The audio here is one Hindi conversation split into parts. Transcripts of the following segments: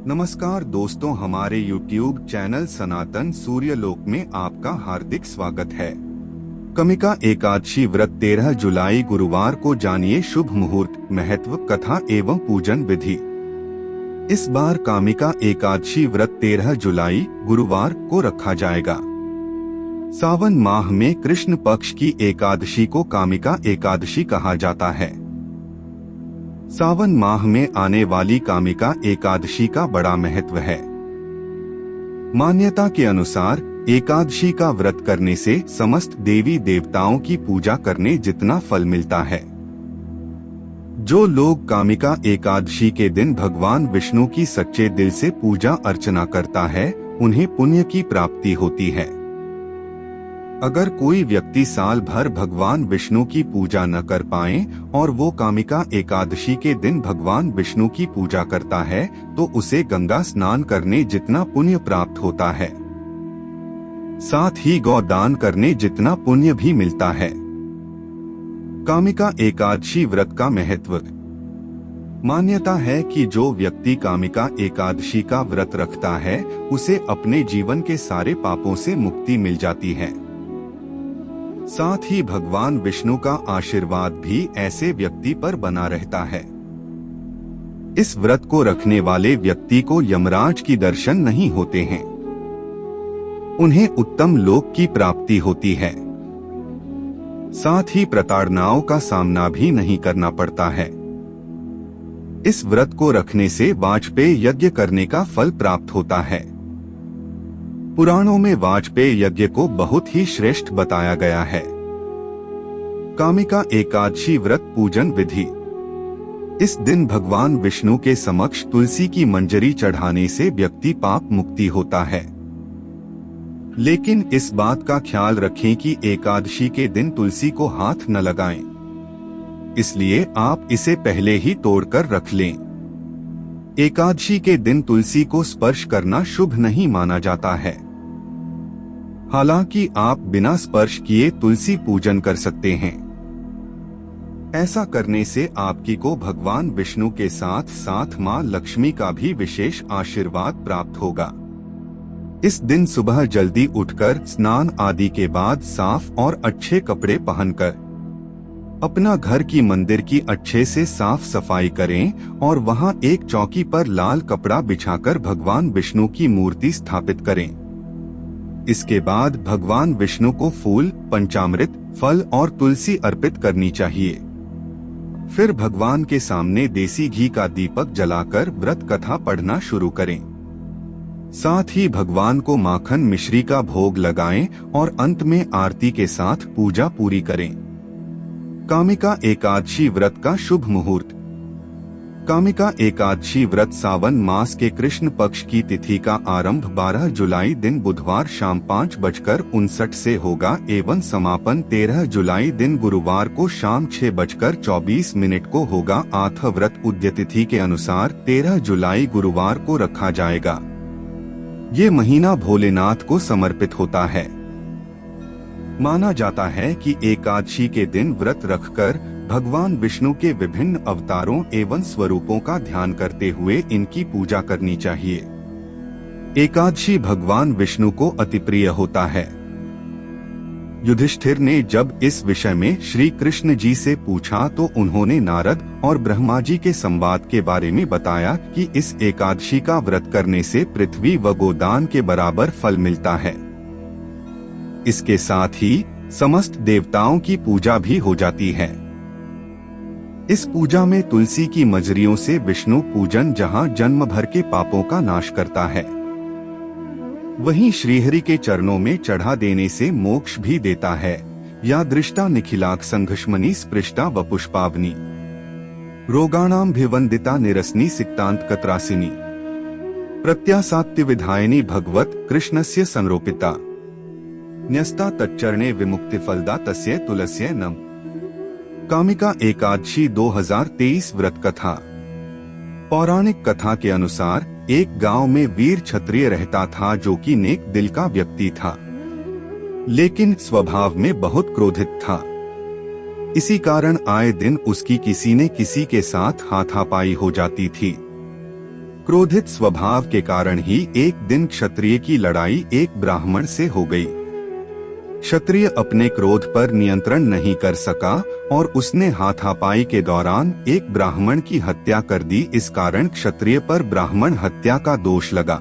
नमस्कार दोस्तों, हमारे YouTube चैनल सनातन सूर्यलोक में आपका हार्दिक स्वागत है। कामिका एकादशी व्रत 13 जुलाई गुरुवार को जानिए शुभ मुहूर्त, महत्व, कथा एवं पूजन विधि। इस बार कामिका एकादशी व्रत 13 जुलाई गुरुवार को रखा जाएगा। सावन माह में कृष्ण पक्ष की एकादशी को कामिका एकादशी कहा जाता है। सावन माह में आने वाली कामिका एकादशी का बड़ा महत्व है। मान्यता के अनुसार एकादशी का व्रत करने से समस्त देवी देवताओं की पूजा करने जितना फल मिलता है। जो लोग कामिका एकादशी के दिन भगवान विष्णु की सच्चे दिल से पूजा अर्चना करता है, उन्हें पुण्य की प्राप्ति होती है। अगर कोई व्यक्ति साल भर भगवान विष्णु की पूजा न कर पाए और वो कामिका एकादशी के दिन भगवान विष्णु की पूजा करता है, तो उसे गंगा स्नान करने जितना पुण्य प्राप्त होता है। साथ ही गौदान करने जितना पुण्य भी मिलता है। कामिका एकादशी व्रत का महत्व। मान्यता है कि जो व्यक्ति कामिका एकादशी का व्रत रखता है, उसे अपने जीवन के सारे पापों से मुक्ति मिल जाती है। साथ ही भगवान विष्णु का आशीर्वाद भी ऐसे व्यक्ति पर बना रहता है। इस व्रत को रखने वाले व्यक्ति को यमराज की दर्शन नहीं होते हैं। उन्हें उत्तम लोक की प्राप्ति होती है। साथ ही प्रताड़नाओं का सामना भी नहीं करना पड़ता है। इस व्रत को रखने से वाजपेय यज्ञ करने का फल प्राप्त होता है। पुराणों में वाजपेय यज्ञ को बहुत ही श्रेष्ठ बताया गया है। कामिका एकादशी व्रत पूजन विधि। इस दिन भगवान विष्णु के समक्ष तुलसी की मंजरी चढ़ाने से व्यक्ति पाप मुक्ति होता है। लेकिन इस बात का ख्याल रखें कि एकादशी के दिन तुलसी को हाथ न लगाएं। इसलिए आप इसे पहले ही तोड़कर रख लें। एकादशी के दिन तुलसी को स्पर्श करना शुभ नहीं माना जाता है। हालांकि आप बिना स्पर्श किए तुलसी पूजन कर सकते हैं। ऐसा करने से आपकी को भगवान विष्णु के साथ साथ मां लक्ष्मी का भी विशेष आशीर्वाद प्राप्त होगा। इस दिन सुबह जल्दी उठकर स्नान आदि के बाद साफ और अच्छे कपड़े पहनकर अपना घर की मंदिर की अच्छे से साफ सफाई करें और वहां एक चौकी पर लाल कपड़ा बिछाकर भगवान विष्णु की मूर्ति स्थापित करें। इसके बाद भगवान विष्णु को फूल, पंचामृत, फल और तुलसी अर्पित करनी चाहिए। फिर भगवान के सामने देसी घी का दीपक जलाकर व्रत कथा पढ़ना शुरू करें। साथ ही भगवान को माखन मिश्री का भोग लगाएं और अंत में आरती के साथ पूजा पूरी करें। कामिका एकादशी व्रत का शुभ मुहूर्त। कामिका एकादशी व्रत सावन मास के कृष्ण पक्ष की तिथि का आरंभ 12 जुलाई दिन बुधवार शाम 5:59 से होगा एवं समापन 13 जुलाई दिन गुरुवार को शाम 6:24 को होगा। आठ व्रत उद्य तिथि के अनुसार 13 जुलाई गुरुवार को रखा जाएगा। ये महीना भोलेनाथ को समर्पित होता है। माना जाता है कि एकादशी के दिन व्रत रखकर भगवान विष्णु के विभिन्न अवतारों एवं स्वरूपों का ध्यान करते हुए इनकी पूजा करनी चाहिए। एकादशी भगवान विष्णु को अति प्रिय होता है। युधिष्ठिर ने जब इस विषय में श्री कृष्ण जी से पूछा तो उन्होंने नारद और ब्रह्मा जी के संवाद के बारे में बताया कि इस एकादशी का व्रत करने से पृथ्वी व गोदान के बराबर फल मिलता है। इसके साथ ही समस्त देवताओं की पूजा भी हो जाती है। इस पूजा में तुलसी की मजरियों से विष्णु पूजन जहां जन्म भर के पापों का नाश करता है, वहीं श्रीहरि के चरणों में चढ़ा देने से मोक्ष भी देता है। या दृष्टा निखिलाक संघर्षमणि स्पृष्टा व पुष्पावनी रोगाणाम भिवंदिता निरसनी सिक्तांत कत्रासिनी प्रत्यासात्य विधायिनी भगवत कृष्णस्य संरोपिता न्यस्ता तच्चरणे विमुक्ति फलदा तस्य तुलस्य नम। कामिका एकादशी 2023 व्रत कथा। पौराणिक कथा के अनुसार एक गांव में वीर क्षत्रिय रहता था जो कि नेक दिल का व्यक्ति था, लेकिन स्वभाव में बहुत क्रोधित था। इसी कारण आए दिन उसकी किसी न किसी के साथ हाथापाई हो जाती थी। क्रोधित स्वभाव के कारण ही एक दिन क्षत्रिय की लड़ाई एक ब्राह्मण से हो गई। क्षत्रिय अपने क्रोध पर नियंत्रण नहीं कर सका और उसने हाथापाई के दौरान एक ब्राह्मण की हत्या कर दी। इस कारण क्षत्रिय पर ब्राह्मण हत्या का दोष लगा।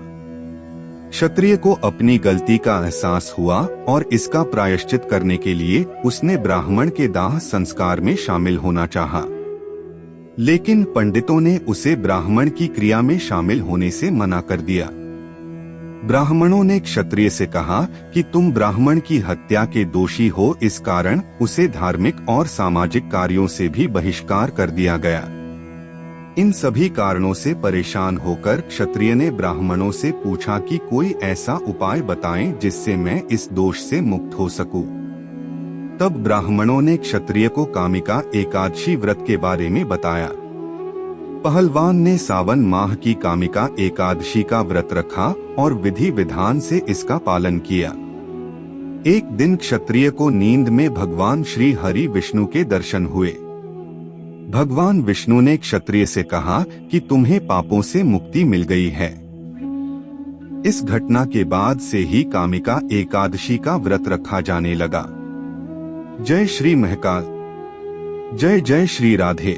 क्षत्रिय को अपनी गलती का एहसास हुआ और इसका प्रायश्चित करने के लिए उसने ब्राह्मण के दाह संस्कार में शामिल होना चाहा, लेकिन पंडितों ने उसे ब्राह्मण की क्रिया में शामिल होने से मना कर दिया। ब्राह्मणों ने क्षत्रिय से कहा कि तुम ब्राह्मण की हत्या के दोषी हो, इस कारण उसे धार्मिक और सामाजिक कार्यों से भी बहिष्कार कर दिया गया। इन सभी कारणों से परेशान होकर क्षत्रिय ने ब्राह्मणों से पूछा कि कोई ऐसा उपाय बताएं जिससे मैं इस दोष से मुक्त हो सकूं। तब ब्राह्मणों ने क्षत्रिय को कामिका एकादशी व्रत के बारे में बताया। पहलवान ने सावन माह की कामिका एकादशी का व्रत रखा और विधि विधान से इसका पालन किया। एक दिन क्षत्रिय को नींद में भगवान श्री हरि विष्णु के दर्शन हुए। भगवान विष्णु ने क्षत्रिय से कहा कि तुम्हें पापों से मुक्ति मिल गई है। इस घटना के बाद से ही कामिका एकादशी का व्रत रखा जाने लगा। जय श्री महाकाल, जय जय श्री राधे।